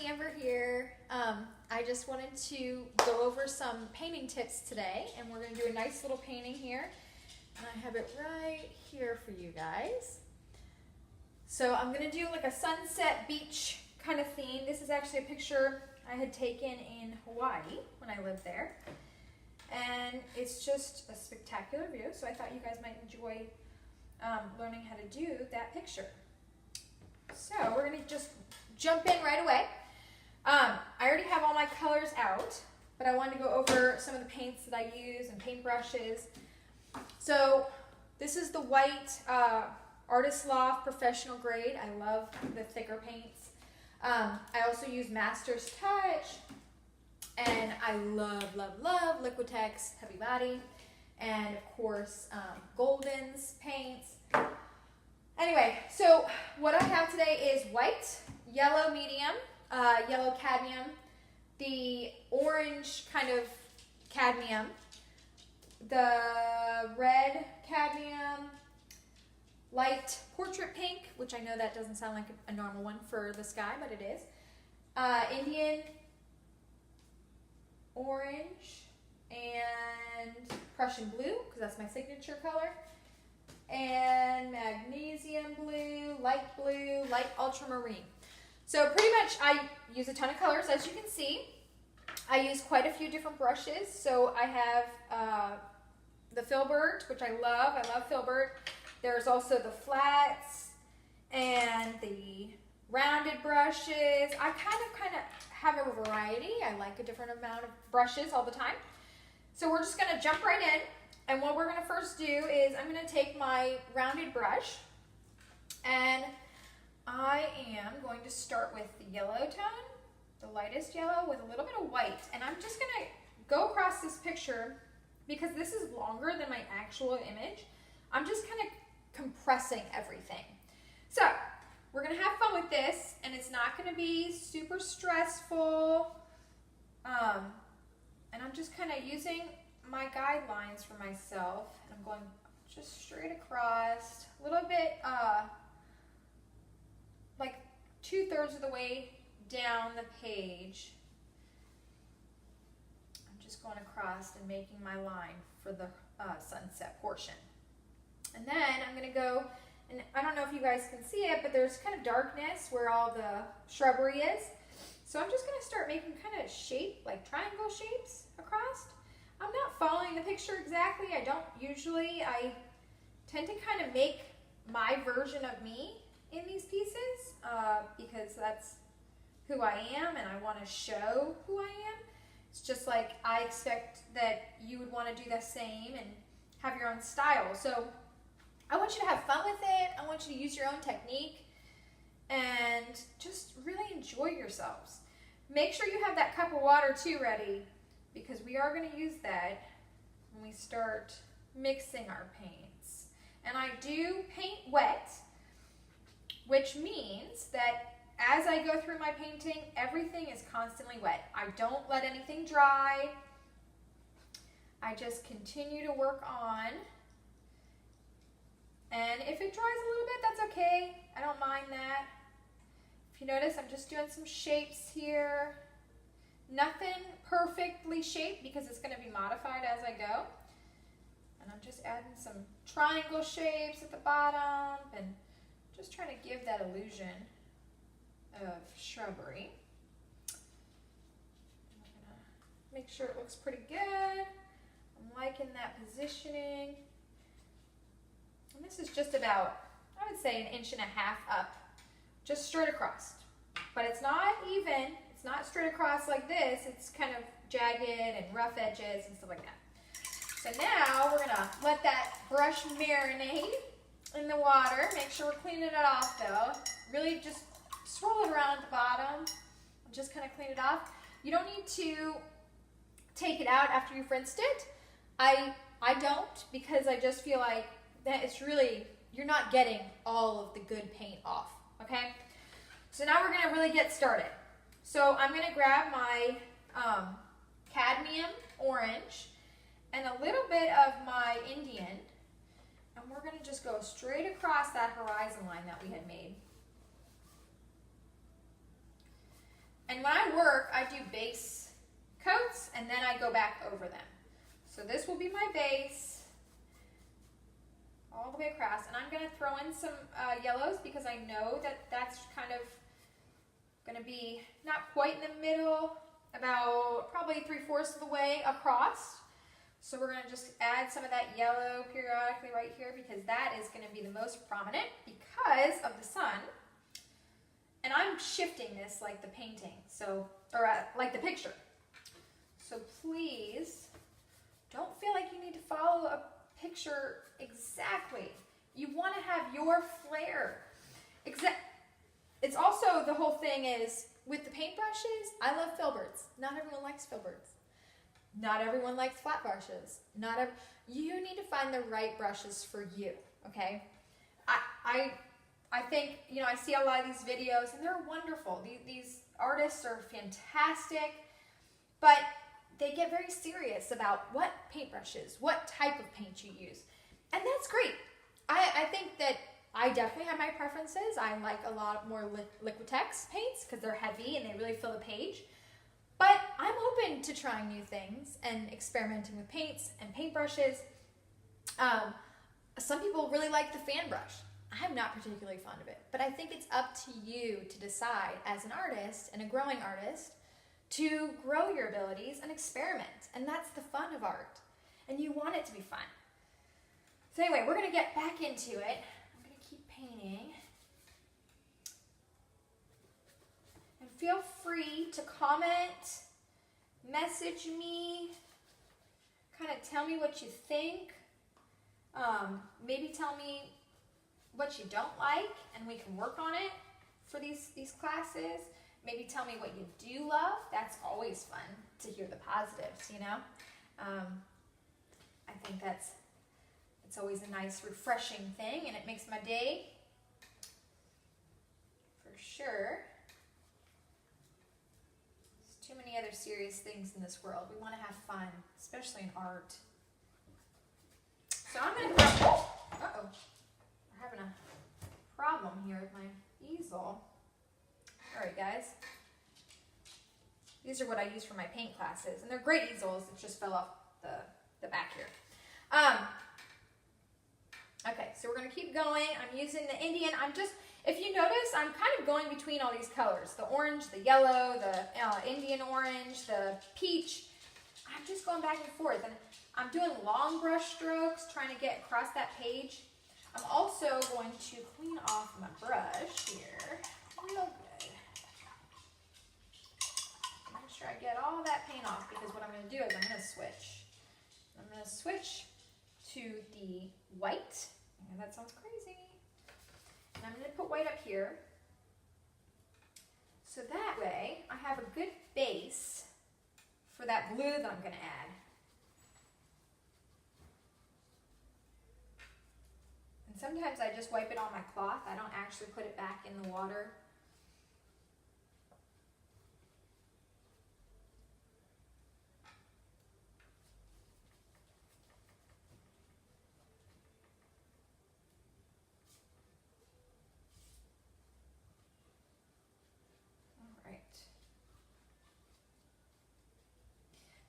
Amber here. I just wanted to go over some painting tips today, and we're going to do a nice little painting here. And I have it right here for you guys. So I'm going to do like a sunset beach kind of theme. This is actually a picture I had taken in Hawaii when I lived there. And it's just a spectacular view, so I thought you guys might enjoy learning how to do that picture. So we're going to just jump in right away. I already have all my colors out, but I wanted to go over some of the paints that I use and paintbrushes. So this is the white Artist Loft Professional Grade. I love the thicker paints. I also use Master's Touch, and I love Liquitex Heavy Body, and of course Golden's paints. Anyway, so what I have today is white, yellow medium, yellow cadmium, the orange kind of cadmium, the red cadmium, light portrait pink, which I know that doesn't sound like a normal one for the sky, but it is, Indian orange, and Prussian blue, because that's my signature color, and magnesium blue, light ultramarine. So pretty much I use a ton of colors, as you can see. I use quite a few different brushes. So I have the Filbert, which I love Filbert. There's also the flats and the rounded brushes. I kind of have a variety. I like a different amount of brushes all the time. So we're just gonna jump right in. And what we're gonna first do is I'm gonna take my rounded brush, and I am going to start with the yellow tone, the lightest yellow with a little bit of white. And I'm just gonna go across this picture because this is longer than my actual image. I'm just kind of compressing everything. So we're gonna have fun with this, and it's not gonna be super stressful. And I'm just kind of using my guidelines for myself, and I'm going just straight across, a little bit, like 2/3 of the way down the page. I'm just going across and making my line for the sunset portion. And then I'm going to go, and I don't know if you guys can see it, but there's kind of darkness where all the shrubbery is. So I'm just going to start making kind of shape, like triangle shapes across. I'm not following the picture exactly. I don't usually. I tend to kind of make my version of me in these pieces because that's who I am, and I want to show who I am. It's just like I expect that you would want to do the same and have your own style. So I want you to have fun with it. I want you to use your own technique and just really enjoy yourselves. Make sure you have that cup of water too ready, because we are going to use that when we start mixing our paints. And I do paint wet, which means that as I go through my painting, everything is constantly wet. I don't let anything dry. I just continue to work on. And if it dries a little bit, that's okay. I don't mind that. If you notice, I'm just doing some shapes here. Nothing perfectly shaped because it's going to be modified as I go. And I'm just adding some triangle shapes at the bottom and just trying to give that illusion of shrubbery. I'm going to make sure it looks pretty good. I'm liking that positioning. And this is just about, I would say, 1.5 inches up, just straight across. But it's not even. It's not straight across like this. It's kind of jagged and rough edges and stuff like that. So now we're gonna let that brush marinate in the water. Make sure we're cleaning it off though. Really just swirl it around at the bottom and just kind of clean it off. You don't need to take it out after you've rinsed it. I don't, because I just feel like that it's really, you're not getting all of the good paint off, okay? So now we're gonna really get started. So I'm going to grab my cadmium orange and a little bit of my Indian, and we're going to just go straight across that horizon line that we had made. And when I work, I do base coats and then I go back over them. So this will be my base all the way across. And I'm going to throw in some yellows because I know that that's kind of going to be not quite in the middle, about probably 3/4 of the way across. So we're going to just add some of that yellow periodically right here because that is going to be the most prominent because of the sun. And I'm shifting this like the painting, so, or like the picture. So please don't feel like you need to follow a picture exactly. You want to have your flair. It's also, the whole thing is, with the paintbrushes, I love Filberts. Not everyone likes Filberts. Not everyone likes flat brushes. You need to find the right brushes for you, okay? I think, you know, I see a lot of these videos and they're wonderful. These artists are fantastic, but they get very serious about what paintbrushes, what type of paint you use. And that's great. I think that I definitely have my preferences. I like a lot more Liquitex paints because they're heavy and they really fill the page. But I'm open to trying new things and experimenting with paints and paintbrushes. Some people really like the fan brush. I'm not particularly fond of it, but I think it's up to you to decide as an artist and a growing artist to grow your abilities and experiment. And that's the fun of art. And you want it to be fun. So anyway, we're going to get back into it. I'm going to keep painting. And feel free to comment, message me, kind of tell me what you think. Maybe tell me what you don't like and we can work on it for these classes. Maybe tell me what you do love. That's always fun to hear the positives, you know? I think it's always a nice, refreshing thing, and it makes my day for sure. There's too many other serious things in this world. We want to have fun, especially in art. So I'm going to go, uh-oh, we're having a problem here with my easel. All right, guys. These are what I use for my paint classes, and they're great easels. It just fell off the back here. Okay, so we're going to keep going. I'm using the Indian. If you notice, I'm kind of going between all these colors. The orange, the yellow, the Indian orange, the peach. I'm just going back and forth, and I'm doing long brush strokes, trying to get across that page. I'm also going to clean off my brush here real good. Make sure I get all that paint off, because what I'm going to do is I'm going to switch. I'm going to switch to the white. And that sounds crazy. And I'm going to put white up here. So that way I have a good base for that blue that I'm going to add. And sometimes I just wipe it on my cloth. I don't actually put it back in the water.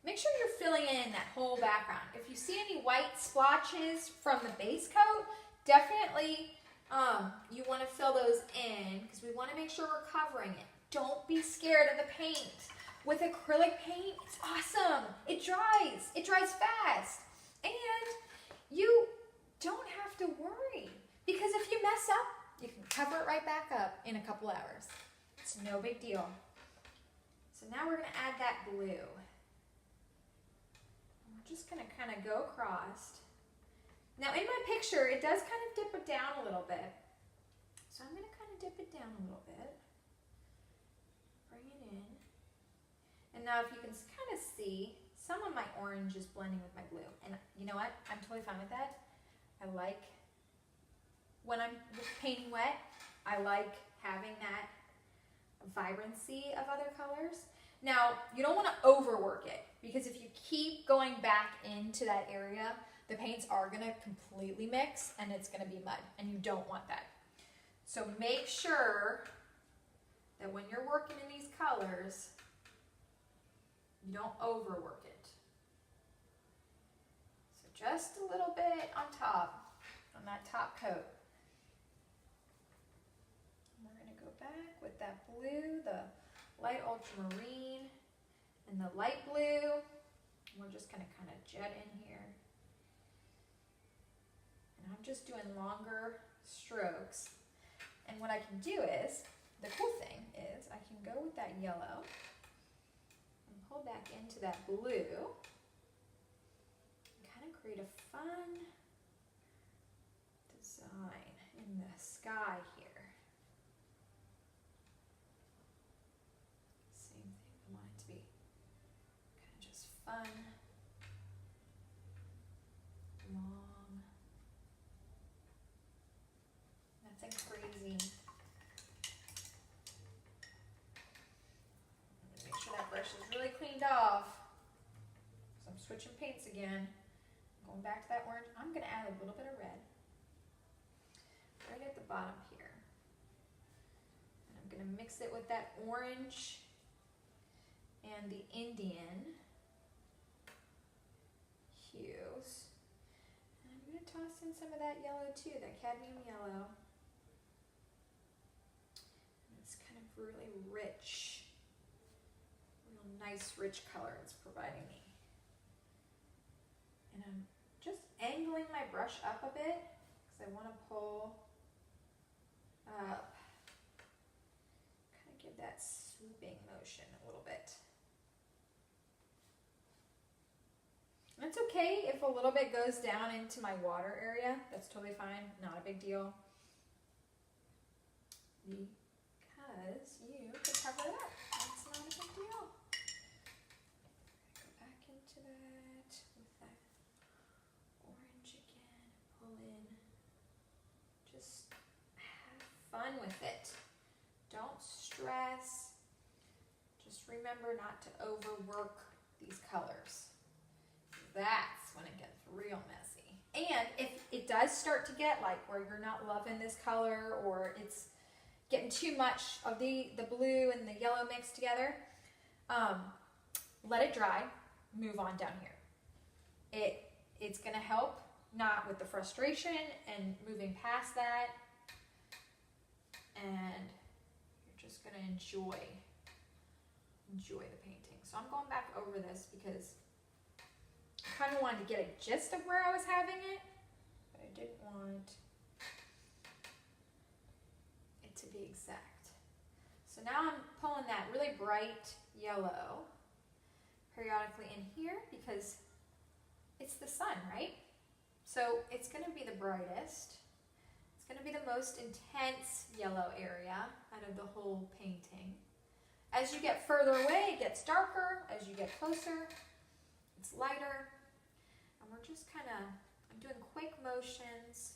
Make sure you're filling in that whole background. If you see any white splotches from the base coat, definitely you want to fill those in, because we want to make sure we're covering it. Don't be scared of the paint. With acrylic paint, it's awesome. It dries. It dries fast. And you don't have to worry, because if you mess up, you can cover it right back up in a couple hours. It's no big deal. So now we're going to add that blue. Just going to kind of go across. Now in my picture, it does kind of dip it down a little bit. So I'm going to kind of dip it down a little bit. Bring it in. And now if you can kind of see, some of my orange is blending with my blue. And you know what? I'm totally fine with that. I like, when I'm painting wet, I like having that vibrancy of other colors. Now, you don't want to overwork it, because if you keep going back into that area, the paints are going to completely mix and it's going to be mud, and you don't want that. So make sure that when you're working in these colors, you don't overwork it. So just a little bit on top, on that top coat. And we're going to go back with that blue, the light ultramarine, and the light blue. And we're just going to kind of jet in here. And I'm just doing longer strokes. And what I can do is, the cool thing is I can go with that yellow and pull back into that blue and kind of create a fun design in the sky here. Same thing, I want it to be kind of just fun, long, nothing crazy. Make sure that brush is really cleaned off. So I'm switching paints again. Going back to that orange. I'm going to add a little bit of red right at the bottom here. And I'm going to mix it with that orange and the Indian hues. And I'm going to toss in some of that yellow too, that cadmium yellow. And it's kind of really rich. Real nice rich color it's providing me. And I'm just angling my brush up a bit because I want to pull up, kind of give that sweeping motion a little bit. And it's okay if a little bit goes down into my water area. That's totally fine, not a big deal. Because you can cover it up. That's not a big deal. Go back into that with that orange again. Pull in. Just have fun with it. Don't stress. Just remember not to overwork these colors. That's when it gets real messy. And if it does start to get like where you're not loving this color or it's getting too much of the blue and the yellow mixed together, let it dry, move on down here. It's gonna help not with the frustration and moving past that, and you're just gonna enjoy the painting. So I'm going back over this because I kind of wanted to get a gist of where I was having it, but I didn't want it to be exact. So now I'm pulling that really bright yellow periodically in here because it's the sun, right? So it's going to be the brightest. It's going to be the most intense yellow area out of the whole painting. As you get further away, it gets darker. As you get closer, it's lighter. And we're just kind of, I'm doing quick motions,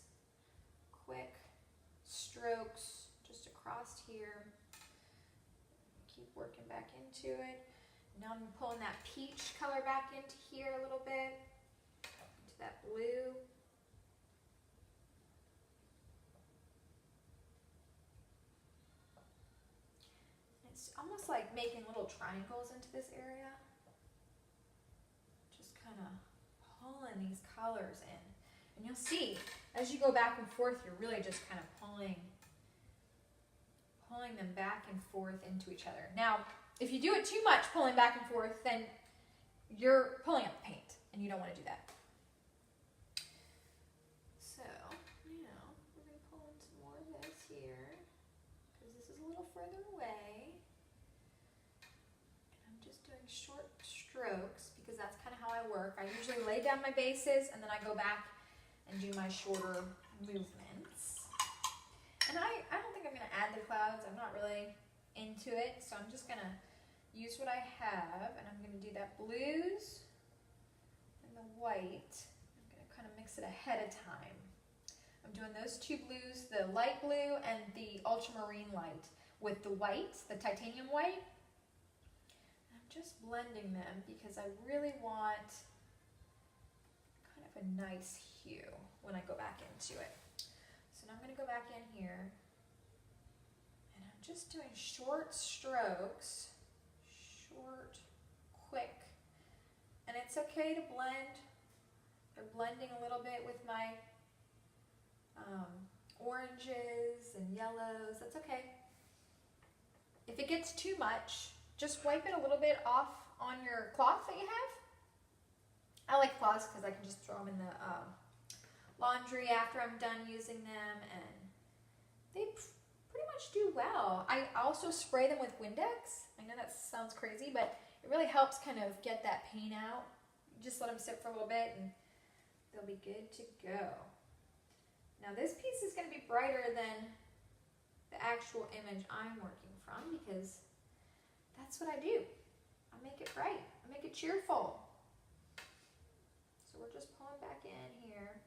quick strokes just across here. Keep working back into it. Now I'm pulling that peach color back into here a little bit, into that blue. It's almost like making little triangles into this area. Just kind of pulling these colors in. And you'll see, as you go back and forth, you're really just kind of pulling them back and forth into each other. Now, if you do it too much, pulling back and forth, then you're pulling up the paint, and you don't want to do that. So, now, we're going to pull in some more of this here, because this is a little further away. And I'm just doing short strokes, because that's kind of how I work. I usually lay down my bases, and then I go back and do my shorter movements. And I don't think I'm going to add the clouds. I'm not really into it, so I'm just going to use what I have, and I'm going to do that blues and the white. I'm going to kind of mix it ahead of time. I'm doing those two blues, the light blue and the ultramarine light with the white, the titanium white. And I'm just blending them because I really want kind of a nice hue when I go back into it. So now I'm going to go back in here, and I'm just doing short strokes, short, quick. And it's okay to blend. They're blending a little bit with my oranges and yellows. That's okay. If it gets too much, just wipe it a little bit off on your cloth that you have. I like cloths because I can just throw them in the laundry after I'm done using them, and they pretty much do well. I also spray them with Windex. I know that sounds crazy, but it really helps kind of get that paint out. Just let them sit for a little bit and they'll be good to go. Now this piece is going to be brighter than the actual image I'm working from because that's what I do. I make it bright. I make it cheerful. So we're just pulling back in here.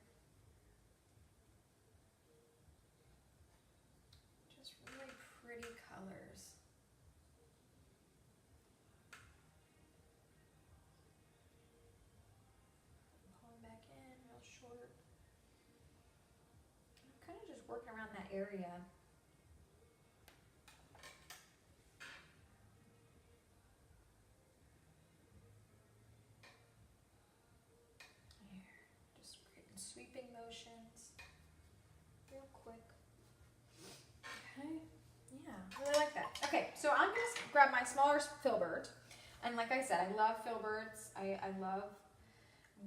Just really pretty colors. Pulling back in real short. I'm kind of just working around that area. Sweeping motions, real quick. Okay, yeah, I really like that. Okay, so I'm gonna grab my smaller Filbert, and like I said, I love Filberts. I'm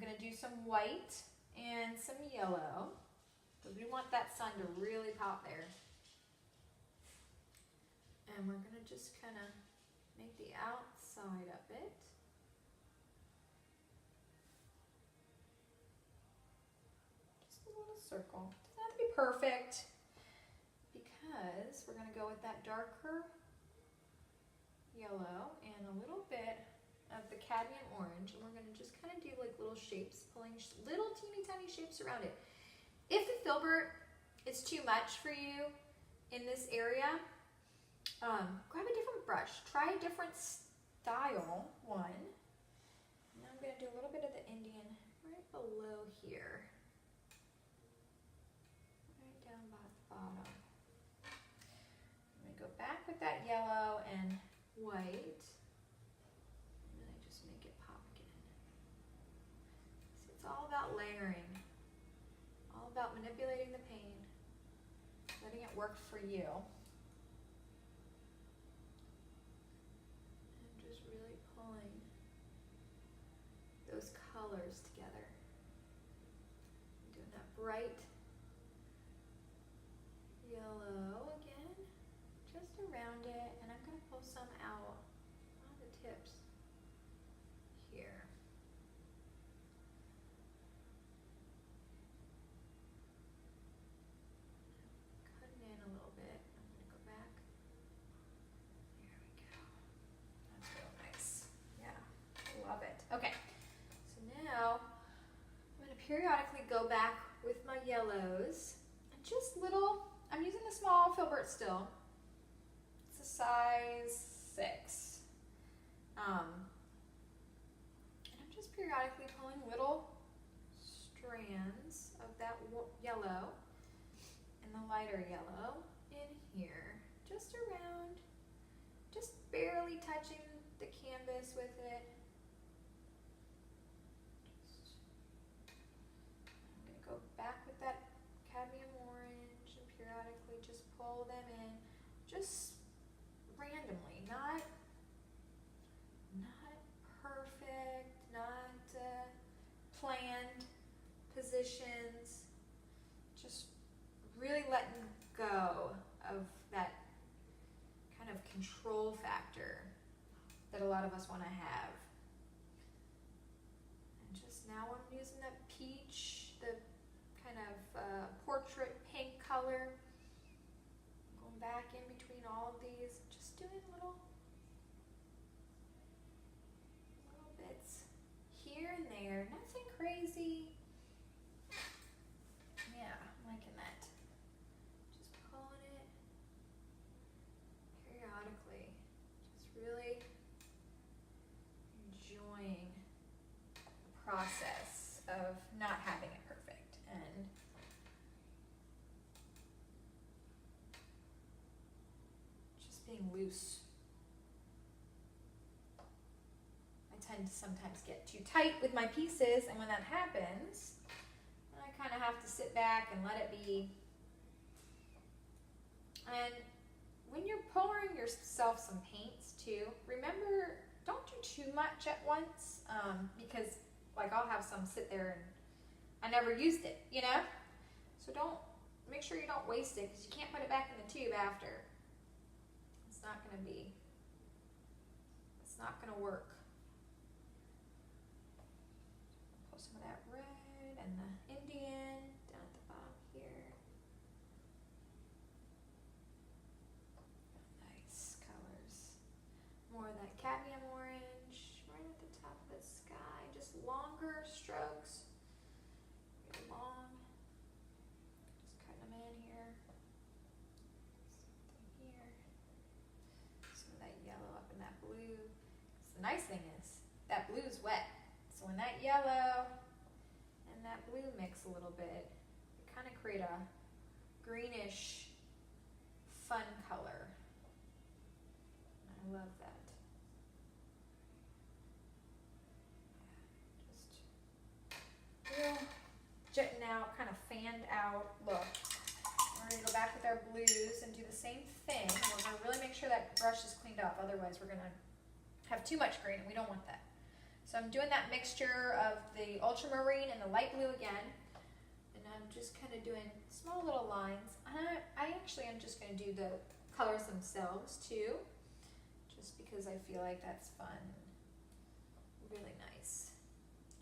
gonna do some white and some yellow, because we want that sun to really pop there. And we're gonna just kind of make the outside of it. Circle. Doesn't have to be perfect because we're going to go with that darker yellow and a little bit of the cadmium orange, and we're going to just kind of do like little shapes, pulling little teeny tiny shapes around it. If the Filbert is too much for you in this area, grab a different brush. Try a different style one. Now I'm going to do a little bit of the Indian right below here. Bottom. I'm going to go back with that yellow and white, and then I just make it pop again. So it's all about layering, all about manipulating the paint, letting it work for you. And just really pulling those colors together. I'm doing that bright yellow again, just around it, and I'm going to pull some out on the tips here. Cutting in a little bit. I'm going to go back. There we go. That's real nice. Yeah, love it. Okay, so now I'm going to periodically go back with my yellows and just little. I'm using the small Filbert still. It's a size 6. And I'm just periodically pulling little strands of that yellow and the lighter yellow in here, just around, just barely touching the canvas with it. I'm going to go back with that cadmium orange. Periodically just pull them in, just randomly, not perfect, not planned positions, just really letting go of that kind of control factor that a lot of us want to have. And just now I'm using that peach, the kind of portrait pink color. Going back in between all of these, just doing little bits here and there. Nothing crazy. Yeah, I'm liking that. Just pulling it periodically. Just really enjoying the process of not having it perfect and being loose. I tend to sometimes get too tight with my pieces, and when that happens, I kind of have to sit back and let it be. And when you're pouring yourself some paints too, remember, don't do too much at once, because like I'll have some sit there and I never used it, you know? So make sure you don't waste it, because you can't put it back in the tube after. It's not gonna work. Pull some of that red and the Indian down at the bottom here. Nice colors. More of that cadmium orange right at the top of the sky. Just longer strokes. Really long. Just cutting them in here. Something here. Some of that yellow up in that blue. The nice thing is that blue is wet. So when that yellow and that blue mix a little bit, it kind of create a greenish, fun color. I love that. Just real jetting out, kind of fanned out look. We're going to go back with our blues and do the same thing. We're going to really make sure that brush is cleaned up. Otherwise, we're going to have too much green, and we don't want that. So I'm doing that mixture of the ultramarine and the light blue again. And I'm just kind of doing small little lines. I actually am just going to do the colors themselves too, just because I feel like that's fun. Really nice.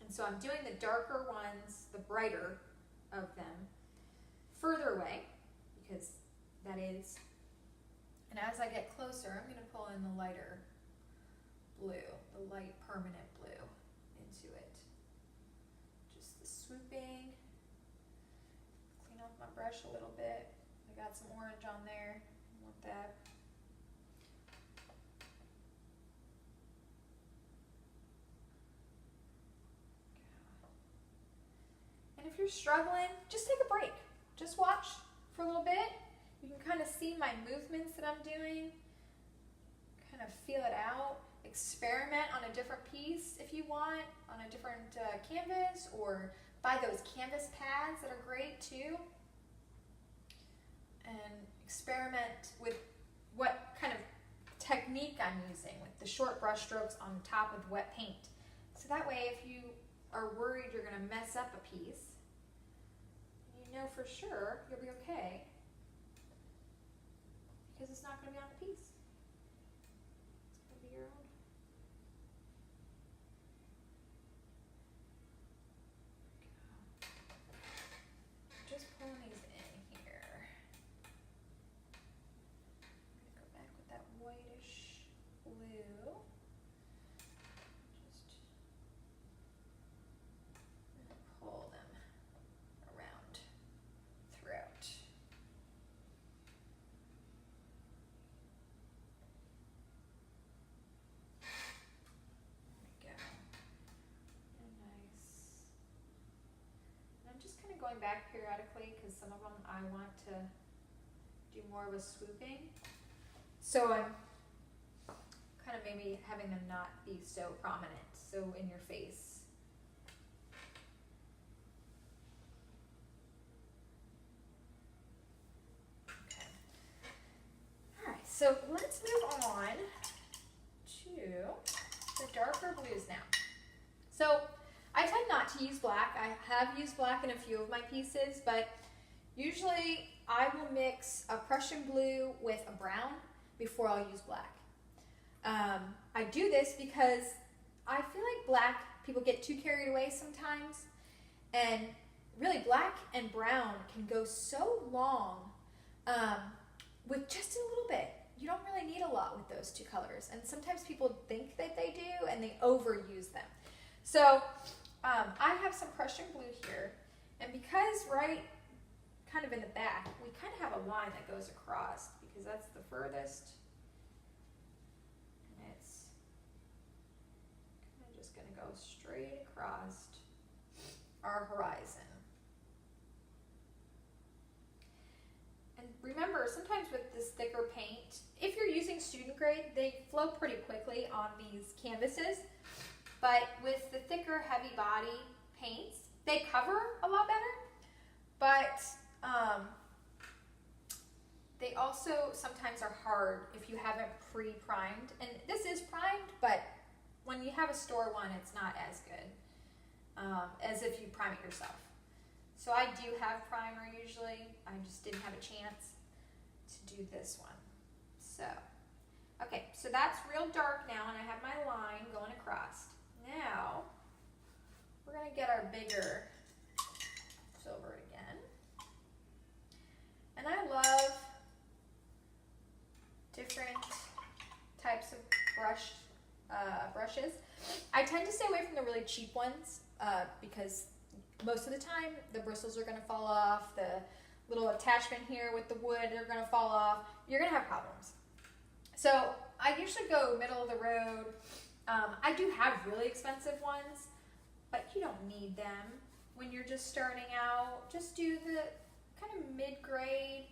And so I'm doing the darker ones, the brighter of them, further away, because that is. And as I get closer, I'm going to pull in the lighter blue, the light permanent blue into it. Just the swooping. Clean off my brush a little bit. I got some orange on there. I want that. And if you're struggling, just take a break. Just watch for a little bit. You can kind of see my movements that I'm doing. Kind of feel it out. Experiment on a different piece if you want, on a different canvas, or buy those canvas pads that are great too. And experiment with what kind of technique I'm using with the short brush strokes on top of wet paint. So that way, if you are worried you're going to mess up a piece, you know for sure you'll be okay, because it's not going to be on the piece. It's going to be your own. Just pulling these in here. I'm going to go back with that whitish blue. Just pull them around throughout. There we go. And nice. And I'm just kind of going back periodically, because some of them I want to do more of a swooping. So I'm kind of maybe having them not be so prominent, so in your face. Okay. All right, so let's move on to the darker blues now. So I tend not to use black. I have used black in a few of my pieces, but usually I will mix a Prussian blue with a brown before I'll use black. I do this because I feel like black, people get too carried away sometimes, and really black and brown can go so long with just a little bit. You don't really need a lot with those two colors, and sometimes people think that they do and they overuse them. So I have some Prussian blue here, and because right kind of in the back, we kind of have a line that goes across, because that's the furthest, and it's kind of just going to go straight across our horizon. And remember, remember, sometimes with this thicker paint, if you're using student grade, they flow pretty quickly on these canvases. But with the thicker, heavy body paints, they cover a lot better. But they also sometimes are hard if you haven't pre-primed. And this is primed, but when you have a store one, it's not as good as if you prime it yourself. So I do have primer usually. I just didn't have a chance to do this one. So, okay, so that's real dark now, and I have my line going across. Now, we're gonna get our bigger Filbert again. And I love different types of brushes. I tend to stay away from the really cheap ones because most of the time the bristles are going to fall off, the little attachment here with the wood are going to fall off. You're going to have problems. So I usually go middle of the road. I do have really expensive ones, but you don't need them when you're just starting out. Just do the kind of mid-grade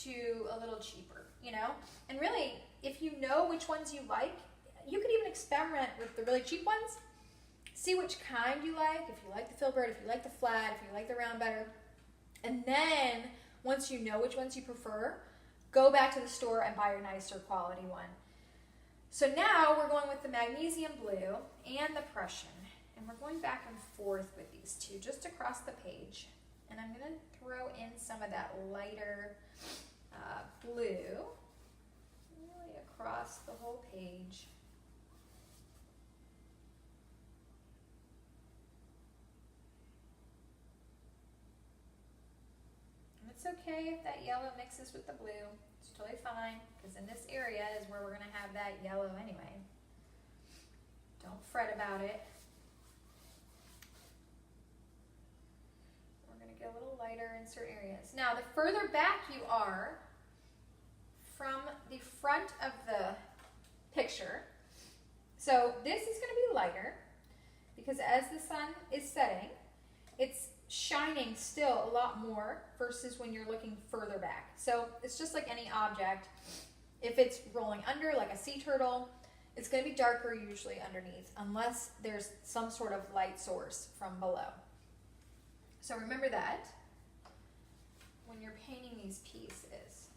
to a little cheaper, you know? And really, if you know which ones you like, you could even experiment with the really cheap ones. See which kind you like, if you like the Filbert, if you like the flat, if you like the round better. And then, once you know which ones you prefer, go back to the store and buy your nicer quality one. So now we're going with the magnesium blue and the Prussian. And we're going back and forth with these two, just across the page. And I'm going to throw in some of that lighter blue, really across the whole page. And it's okay if that yellow mixes with the blue. It's totally fine, because in this area is where we're going to have that yellow anyway. Don't fret about it. We're going to get a little lighter in certain areas. Now, the further back you are from the front of the picture, so this is going to be lighter, because as the sun is setting, it's shining still a lot more versus when you're looking further back. So it's just like any object. If it's rolling under, like a sea turtle, it's going to be darker usually underneath, unless there's some sort of light source from below. So remember that when you're painting these pieces.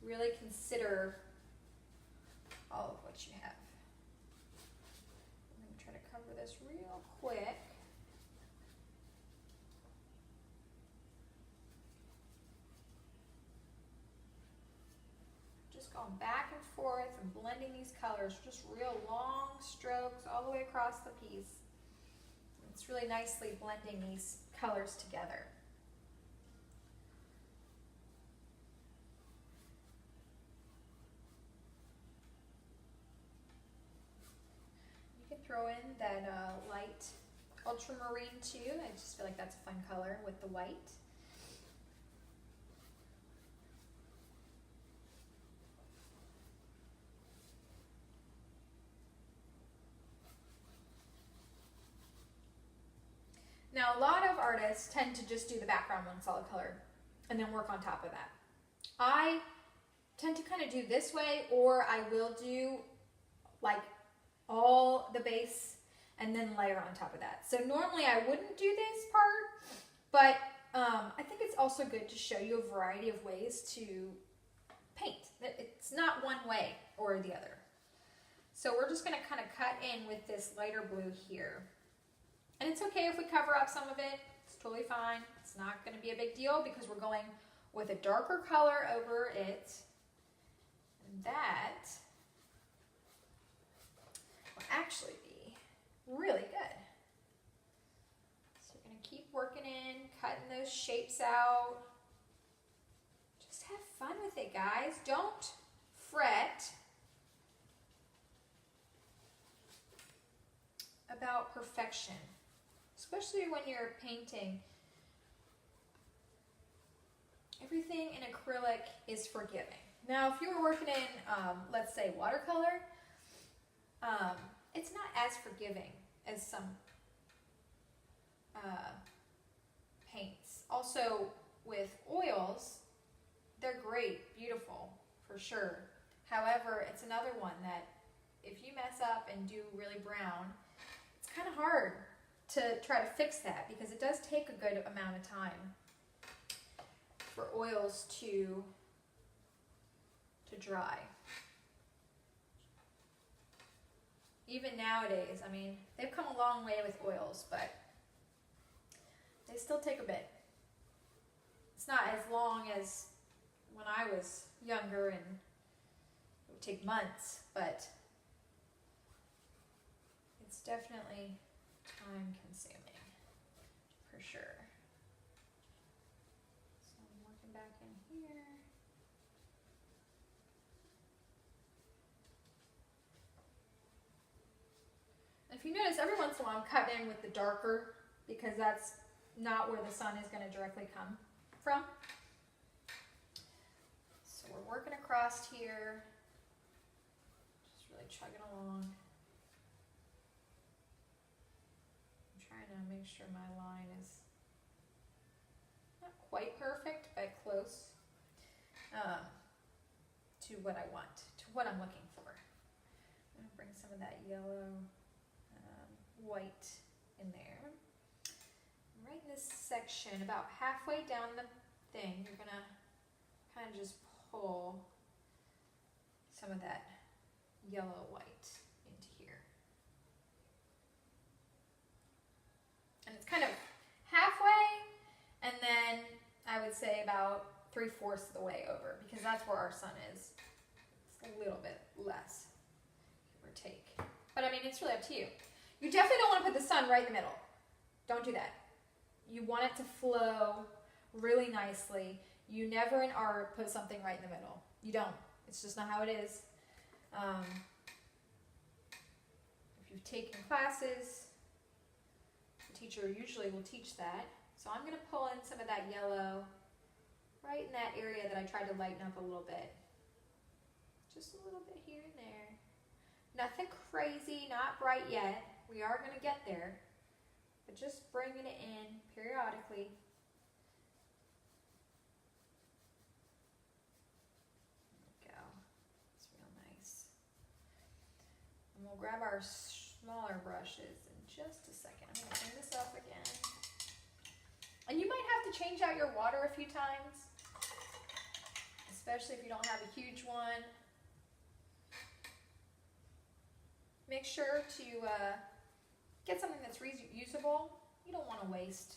Really consider all of what you have. I'm going to try to cover this real quick. Just going back and forth and blending these colors, just real long strokes all the way across the piece. It's really nicely blending these colors together. You can throw in that light ultramarine too. I just feel like that's a fun color with the white. Now, a lot of artists tend to just do the background one solid color and then work on top of that. I tend to kind of do this way, or I will do like all the base and then layer on top of that. So normally I wouldn't do this part, but I think it's also good to show you a variety of ways to paint. It's not one way or the other. So we're just going to kind of cut in with this lighter blue here. And it's okay if we cover up some of it. It's totally fine. It's not going to be a big deal because we're going with a darker color over it. And that will actually be really good. So you're going to keep working in, cutting those shapes out. Just have fun with it, guys. Don't fret about perfection. Especially when you're painting. Everything in acrylic is forgiving. Now, if you were working in, let's say, watercolor, it's not as forgiving as some paints. Also, with oils, they're great, beautiful, for sure. However, it's another one that if you mess up and do really brown, it's kind of hard to try to fix that because it does take a good amount of time for oils to dry. Even nowadays, I mean, they've come a long way with oils, but they still take a bit. It's not as long as when I was younger and it would take months, but it's definitely time consuming for sure. So I'm working back in here. If you notice, every once in a while I'm cutting in with the darker because that's not where the sun is going to directly come from. So we're working across here, just really chugging along. I'm trying to make sure my line is not quite perfect, but close to what I want, to what I'm looking for. I'm going to bring some of that yellow, white in there. Right in this section, about halfway down the thing, you're going to kind of just pull some of that yellow white into here. And it's kind of halfway, and then I would say about 3/4 of the way over, because that's where our sun is. It's a little bit less, give or take. But I mean, it's really up to you. You definitely don't want to put the sun right in the middle. Don't do that. You want it to flow really nicely. You never in art put something right in the middle. You don't. It's just not how it is. If you've taken classes, the teacher usually will teach that. So I'm going to pull in some of that yellow right in that area that I tried to lighten up a little bit. Just a little bit here and there. Nothing crazy, not bright yet. We are going to get there, but just bringing it in periodically. There we go. It's real nice. And we'll grab our smaller brushes in just a second. I'm going to clean this up again. And you might have to change out your water a few times, especially if you don't have a huge one. Make sure to get something that's reusable. You don't want to waste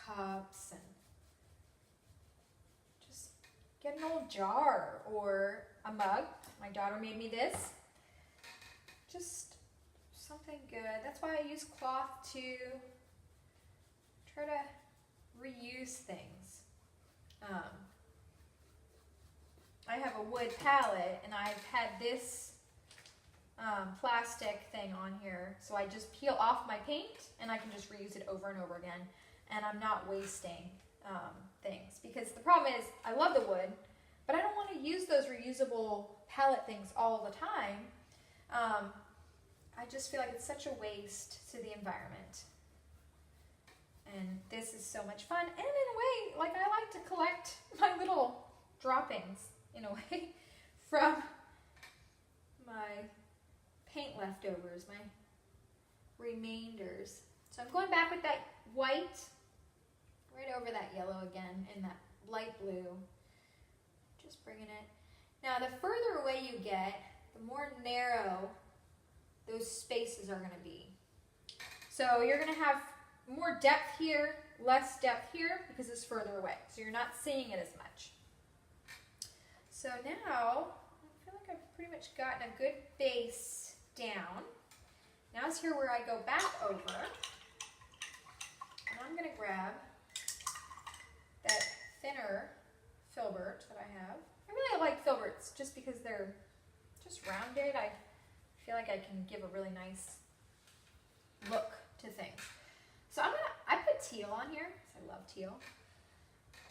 cups, and just get an old jar or a mug. My daughter made me this. Just something good. That's why I use cloth to try to reuse things. I have a wood palette, and I've had this plastic thing on here, so I just peel off my paint and I can just reuse it over and over again, and I'm not wasting things, because the problem is I love the wood, but I don't want to use those reusable palette things all the time. I just feel like it's such a waste to the environment, and this is so much fun. And in a way, like, I like to collect my little droppings in a way from my paint leftovers, my remainders. So I'm going back with that white right over that yellow again and that light blue. Just bringing it. Now the further away you get, the more narrow those spaces are going to be. So you're going to have more depth here, less depth here, because it's further away. So you're not seeing it as much. So now I feel like I've pretty much gotten a good base down. Now it's here where I go back over, and I'm going to grab that thinner Filbert that I have. I really like Filberts just because they're just rounded. I feel like I can give a really nice look to things. So I put teal on here because I love teal,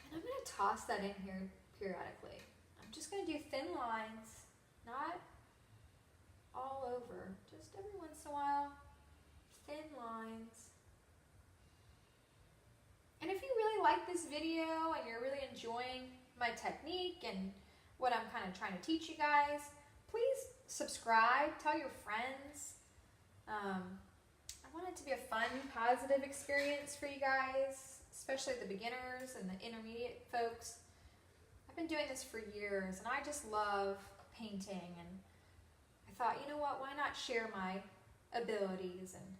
and I'm going to toss that in here periodically. I'm just going to do thin lines, not all over, just every once in a while, thin lines. And if you really like this video and you're really enjoying my technique and what I'm kind of trying to teach you guys, please subscribe, tell your friends. I want it to be a fun, positive experience for you guys, especially the beginners and the intermediate folks. I've been doing this for years and I just love painting, and I thought, you know what, why not share my abilities and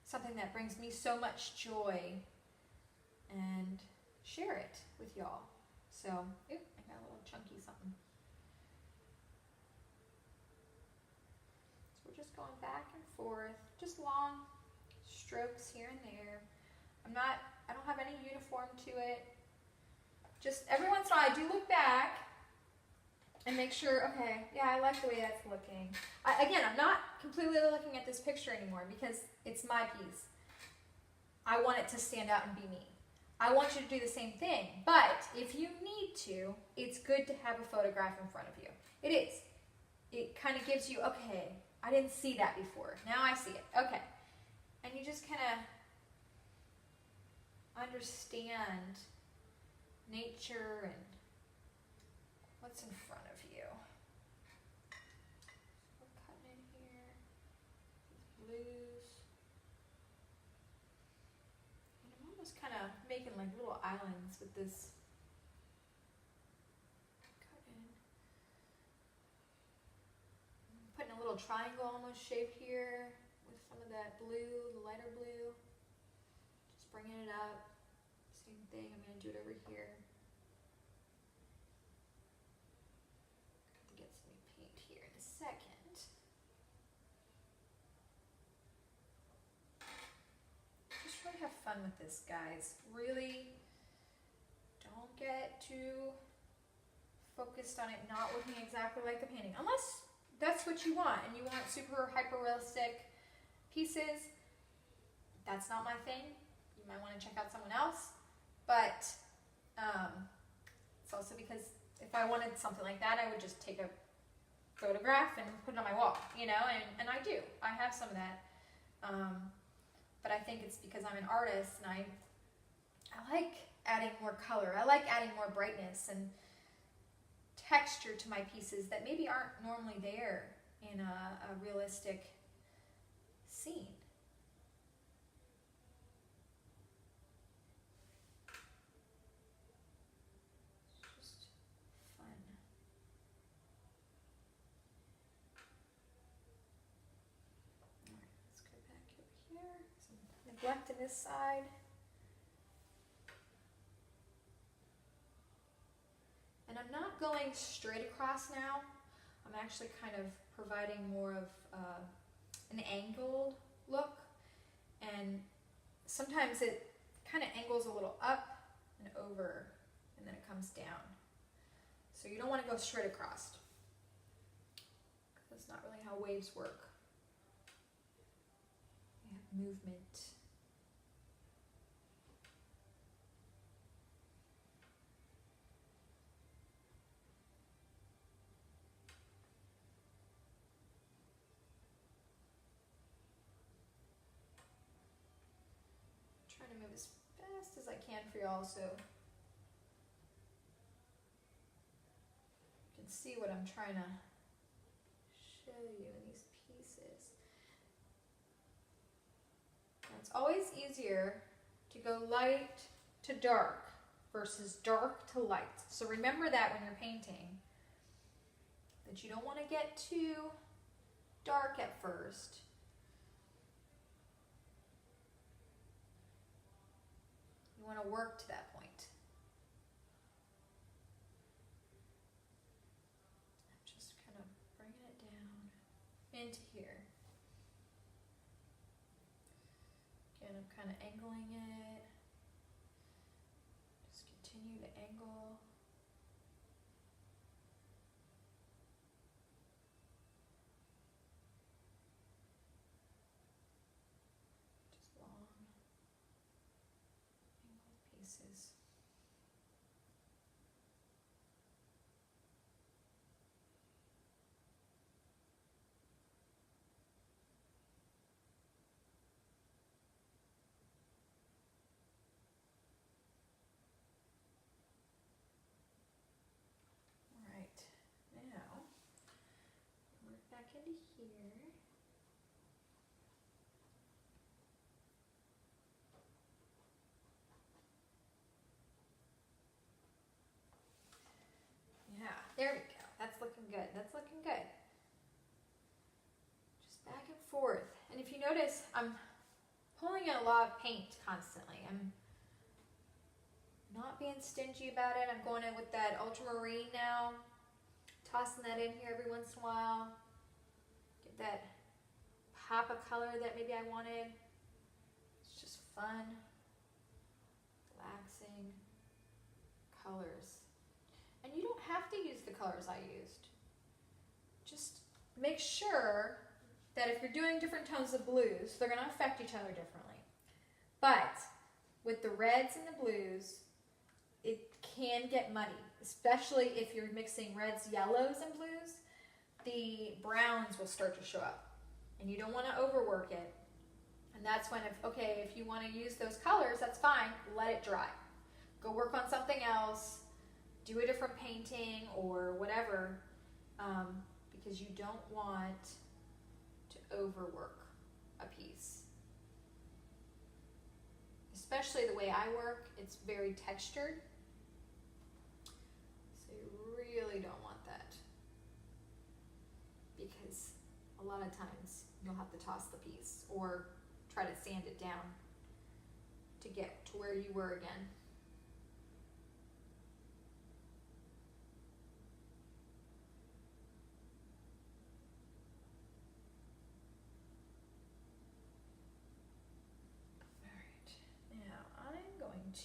something that brings me so much joy and share it with y'all. So, I got a little chunky something. So we're just going back and forth, just long strokes here and there. I don't have any uniform to it. Just every once in a while I do look back and make sure, okay, yeah, I like the way that's looking. Again, I'm not completely looking at this picture anymore because it's my piece. I want it to stand out and be me. I want you to do the same thing, but if you need to, it's good to have a photograph in front of you. It is. It kind of gives you, okay, I didn't see that before. Now I see it. Okay. And you just kind of understand nature and what's in front of you. We're cutting in here. These blues. And I'm almost kind of making like little islands with this. Cut in. Putting a little triangle almost shape here with some of that blue, the lighter blue. Just bringing it up. Same thing, I'm going to do it over here. Got to get some new paint here in a second. Just really have fun with this, guys. Really don't get too focused on it not looking exactly like the painting. Unless that's what you want and you want super hyper realistic pieces. That's not my thing. You might want to check out someone else. But it's also because if I wanted something like that, I would just take a photograph and put it on my wall, you know, and I do. I have some of that. But I think it's because I'm an artist and I like adding more color. I like adding more brightness and texture to my pieces that maybe aren't normally there in a realistic scene. Neglect to this side. And I'm not going straight across now. I'm actually kind of providing more of an angled look. And sometimes it kind of angles a little up and over, and then it comes down. So you don't want to go straight across. That's not really how waves work. We have movement. Trying to move as fast as I can for y'all so you can see what I'm trying to show you in these pieces. Now, it's always easier to go light to dark versus dark to light. So remember that when you're painting, that you don't want to get too dark at first. You want to work to that point. I'm just kind of bringing it down into here. Again, I'm kind of angling it. Just continue to angle. Just long angled pieces. to here. Yeah, there we go. That's looking good. That's looking good. Just back and forth. And if you notice, I'm pulling in a lot of paint constantly. I'm not being stingy about it. I'm going in with that ultramarine now. Tossing that in here every once in a while. Get that pop of color that maybe I wanted. It's just fun. Relaxing colors. And you don't have to use the colors I used. Just make sure that if you're doing different tones of blues, they're going to affect each other differently. But with the reds and the blues, it can get muddy, especially if you're mixing reds, yellows, and blues. The browns will start to show up, and you don't want to overwork it. And that's when, if you want to use those colors, that's fine. Let it dry. Go work on something else. Do a different painting or whatever, because you don't want to overwork a piece. Especially the way I work, it's very textured. So you really don't want that, because a lot of times you'll have to toss the piece or try to sand it down to get to where you were again.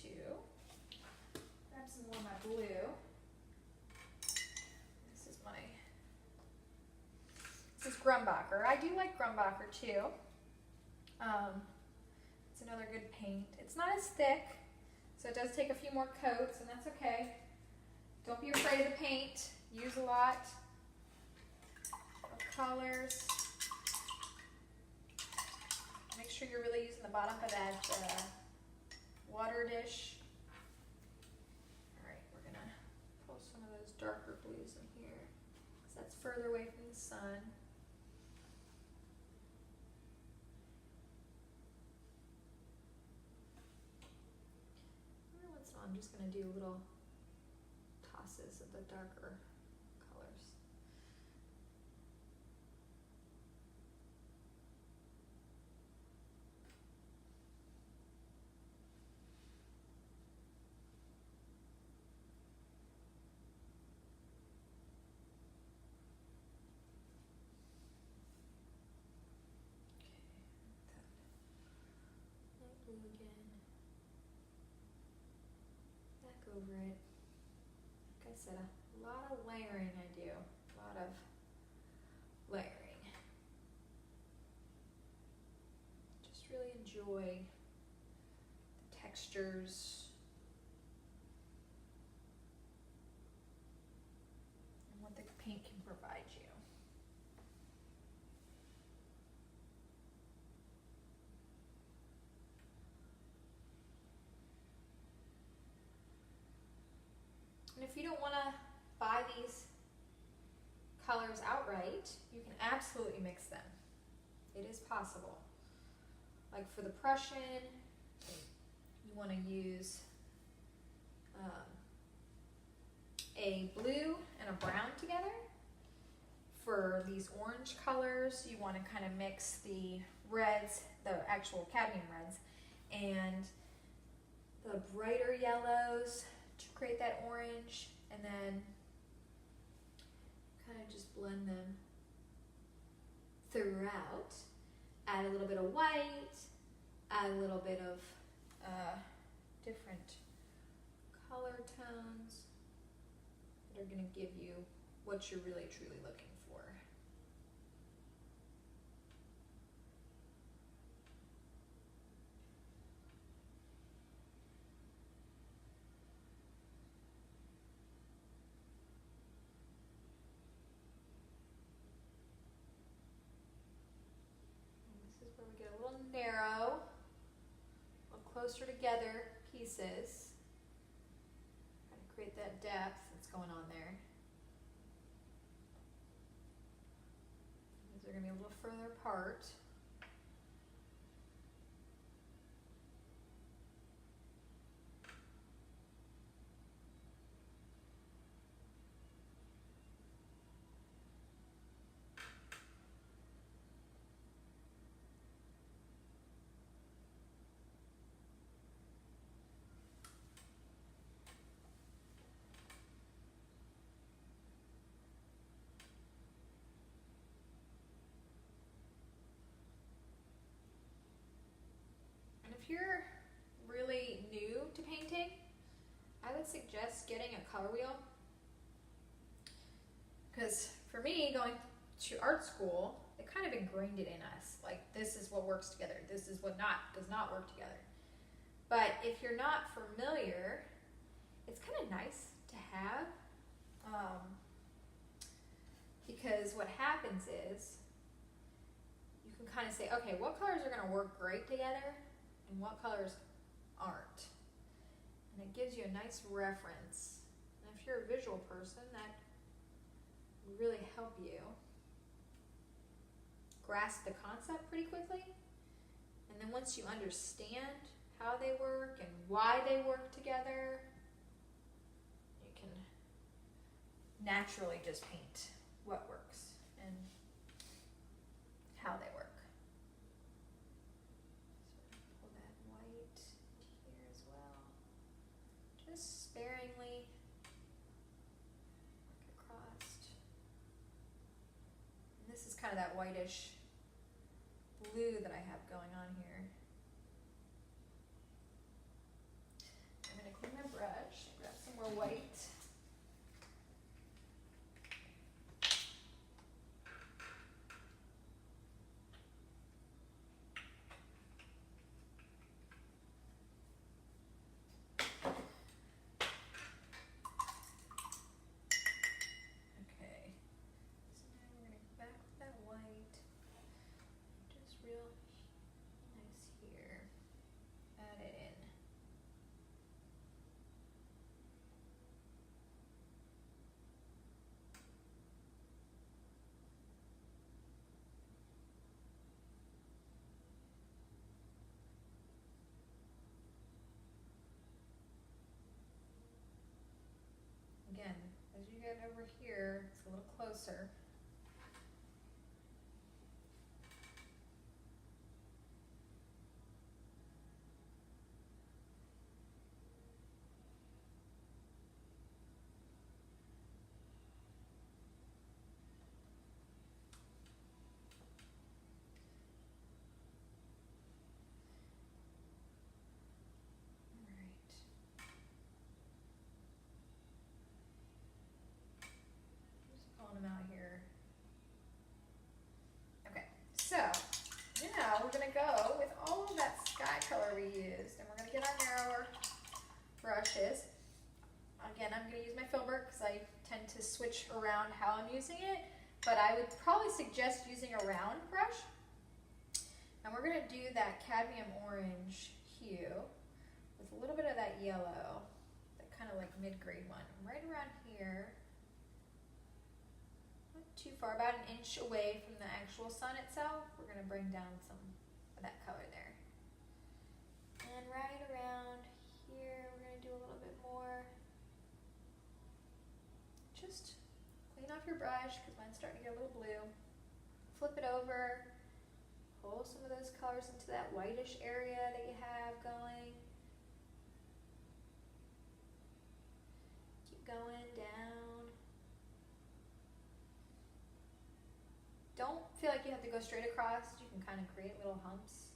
To grab some more of my blue. This is Grumbacher. I do like Grumbacher too. It's another good paint. It's not as thick, so it does take a few more coats, and that's okay. Don't be afraid of the paint. Use a lot of colors. Make sure you're really using the bottom of that water dish. All right, we're gonna pull some of those darker blues in here because that's further away from the sun. Every once in a while, I'm just gonna do little tosses of the darker colors. Again, back over it. Like I said, a lot of layering I do, a lot of layering. Just really enjoy the textures and what the paint can provide you. And if you don't want to buy these colors outright, you can absolutely mix them. It is possible. Like for the Prussian, you want to use a blue and a brown together. For these orange colors, you want to kind of mix the reds, the actual cadmium reds, and the brighter yellows to create that orange, and then kind of just blend them throughout. Add a little bit of white, add a little bit of different color tones that are going to give you what you're really truly looking for. Where we get a little narrow, a little closer together pieces. Kind of create that depth that's going on there. they're going to be a little further apart. If you're really new to painting, I would suggest getting a color wheel, because for me, going to art school, they kind of ingrained it in us, like this is what works together, this is what does not work together. But if you're not familiar, it's kind of nice to have, because what happens is you can kind of say, okay, what colors are going to work great together and what colors aren't. And it gives you a nice reference. And if you're a visual person, that will really help you grasp the concept pretty quickly. And then once you understand how they work and why they work together, you can naturally just paint what works and how they work. So pull that white here as well. Just sparingly work it across. And this is kind of that whitish blue that I have going on here. I'm going to clean my brush, grab some more white. Real nice here. Add it in. Again, as you get over here, it's a little closer. Them out here. Okay, so now we're going to go with all of that sky color we used, and we're going to get our narrower brushes. Again, I'm going to use my Filbert because I tend to switch around how I'm using it, but I would probably suggest using a round brush. And we're going to do that cadmium orange hue with a little bit of that yellow, that kind of like mid-grade one, right around here. Too far, about an inch away from the actual sun itself. We're going to bring down some of that color there. And right around here, we're going to do a little bit more. Just clean off your brush because mine's starting to get a little blue. Flip it over. Pull some of those colors into that whitish area that you have going. Keep going down. Don't feel like you have to go straight across. You can kind of create little humps.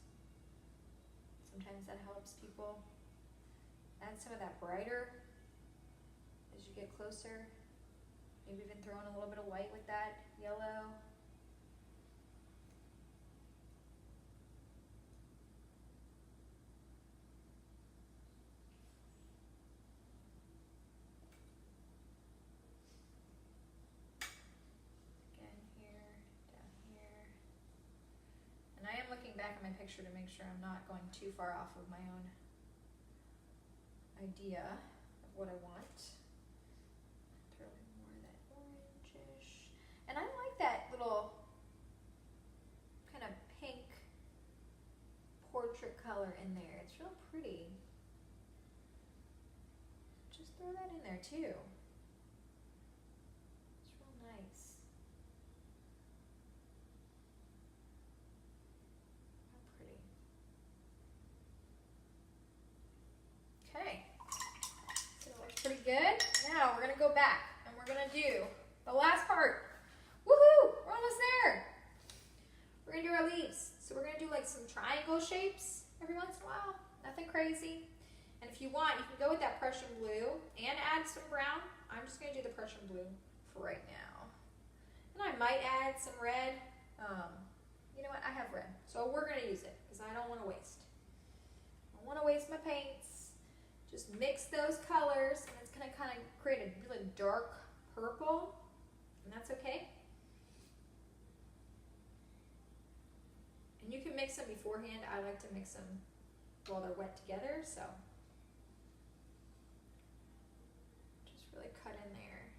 Sometimes that helps people. Add some of that brighter as you get closer. Maybe even throw in a little bit of white with that yellow. Back at my picture to make sure I'm not going too far off of my own idea of what I want. Throw in more of that orangish. And I like that little color in there. It's real pretty. Just throw that in there too. It's real nice. How pretty. Okay. So it looks pretty good. Now we're going to go back and we're going to do the last part. Woohoo! We're almost there. We're going to do our leaves. So we're going to do like some triangle shapes every once in a while. Nothing crazy. And if you want, you can go with that Prussian blue and add some brown. I'm just going to do the Prussian blue for right now. And I might add some red. You know what? I have red. So we're going to use it because I don't want to waste. I don't want to waste my paints. Just mix those colors and it's going to kind of create a really dark purple. And that's okay. And you can mix them beforehand. I like to mix them while they're wet together, so just really cut in there.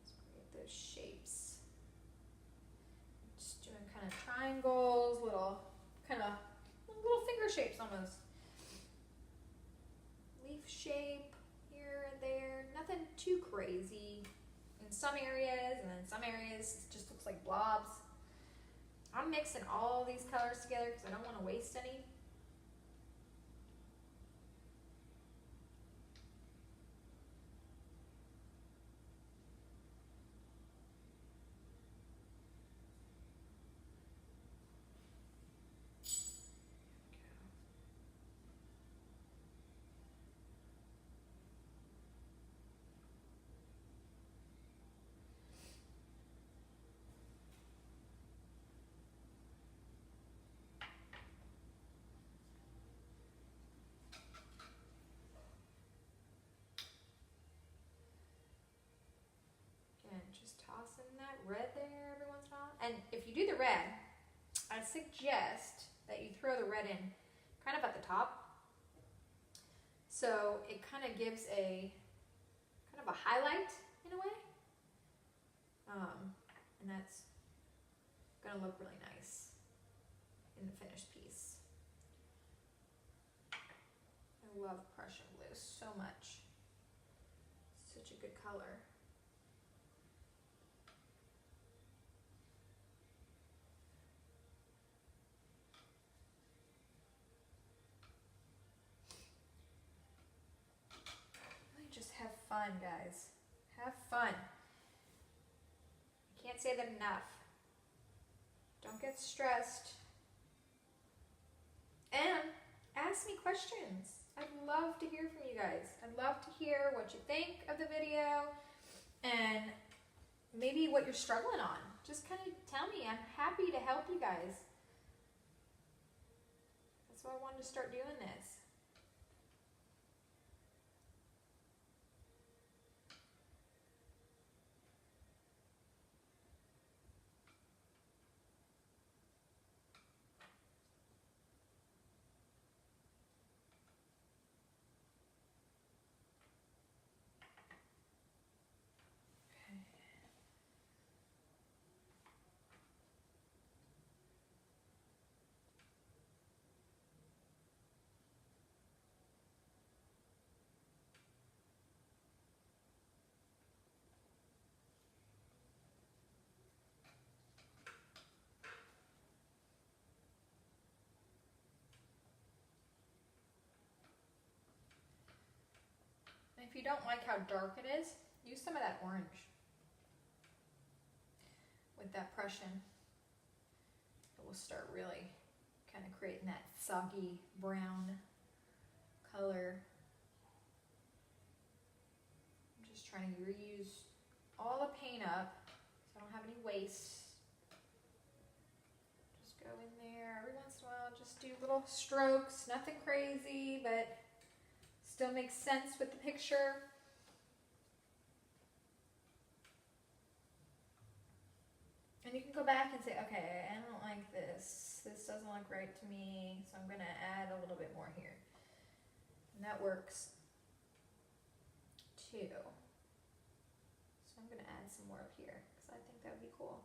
Just create those shapes. Just doing kind of triangles, little finger shapes almost. Leaf shape here and there. Nothing too crazy in some areas, and then some areas it just looks like blobs. I'm mixing all these colors together because I don't want to waste any. Just toss in that red there every once in a while. And if you do the red, I suggest that you throw the red in kind of at the top. So it kind of gives a kind of a highlight in a way. And that's going to look really nice in the finished piece. I love Prussian blue so much. Such a good color. Have fun, guys. Have fun. I can't say that enough. Don't get stressed. And ask me questions. I'd love to hear from you guys. I'd love to hear what you think of the video and maybe what you're struggling on. Just kind of tell me. I'm happy to help you guys. That's why I wanted to start doing this. If you don't like how dark it is, use some of that orange with that Prussian. It will start really kind of creating that soggy brown color. I'm just trying to reuse all the paint up so I don't have any waste. Just go in there every once in a while, just do little strokes, nothing crazy, but still makes sense with the picture. And you can go back and say, okay, I don't like this. This doesn't look right to me, so I'm going to add a little bit more here. And that works too. So I'm going to add some more up here because I think that would be cool.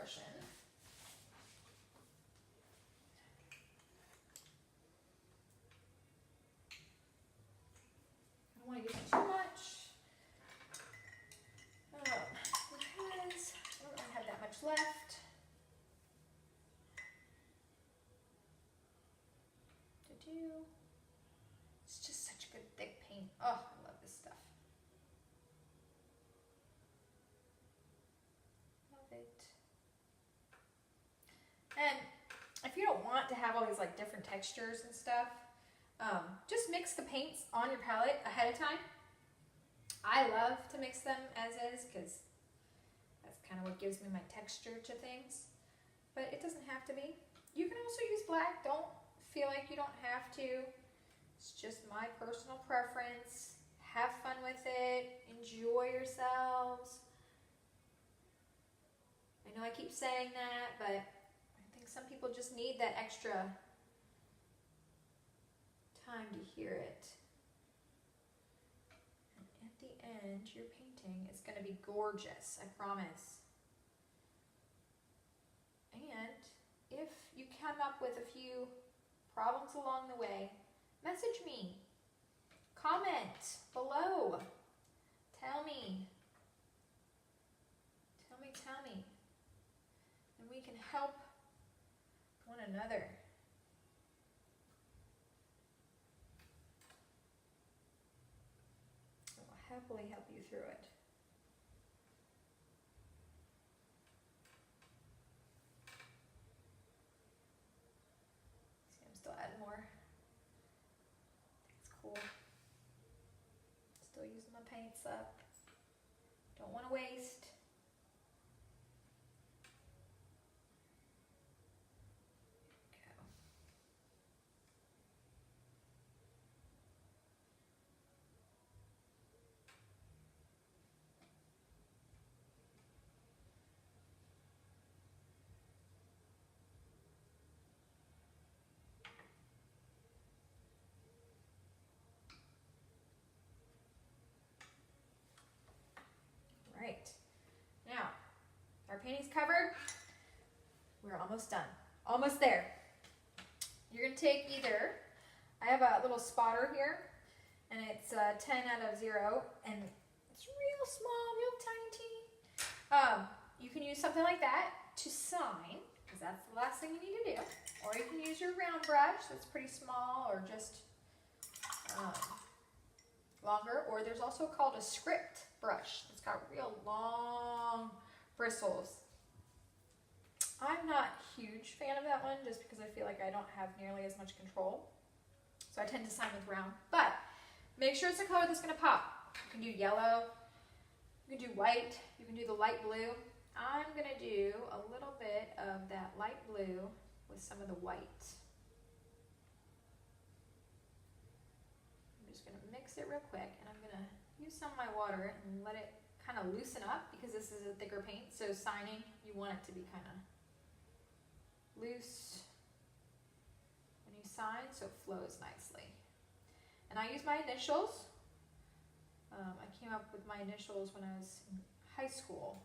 prussian. I don't want to get too much. Because I don't really have that much left. It's just such good thick paint. Oh, I love this stuff. Love it. And if you don't want to have all these like different textures and stuff, just mix the paints on your palette ahead of time. I love to mix them as is because that's kind of what gives me my texture to things. But it doesn't have to be. You can also use black. Don't feel like you don't have to. It's just my personal preference. Have fun with it. Enjoy yourselves. I know I keep saying that, but I think some people just need that extra time to hear it. And at the end, your painting is going to be gorgeous, I promise. And if you come up with a few problems along the way, message me, comment below, tell me, and we can help one another. I will happily help you through it. See, I'm still adding more. It's cool. Still using my paints up. Don't want to waste. Right, now our painting's covered. We're almost done, almost there. You're gonna take either, I have a little spotter here and it's 10 out of 0 and it's real small, real tiny. You can use something like that to sign because that's the last thing you need to do, or you can use your round brush that's pretty small or just longer, or there's also called a script brush. It's got real long bristles. I'm not a huge fan of that one just because I feel like I don't have nearly as much control. So I tend to sign with round, but make sure it's a color that's gonna pop. You can do yellow, you can do white, you can do the light blue. I'm gonna do a little bit of that light blue with some of the white. I'm just gonna mix it real quick and I'm gonna use some of my water and let it kind of loosen up because this is a thicker paint. So signing, you want it to be kind of loose when you sign so it flows nicely. And I use my initials. I came up with my initials when I was in high school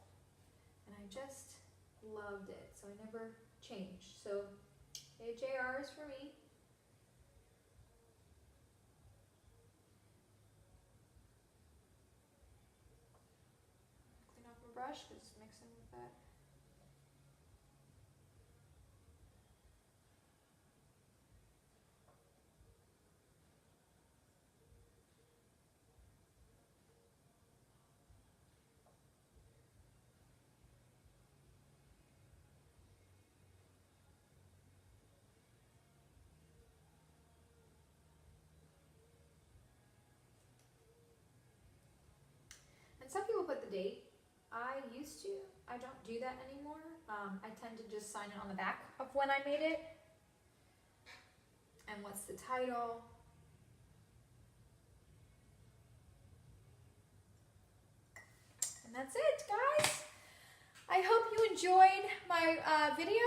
and I just loved it. So I never changed. So AJR is for me. Clean off my brush, just mixing with that. Some people put the date. I used to. I don't do that anymore. I tend to just sign it on the back of when I made it. And what's the title? And that's it, guys. I hope you enjoyed my video.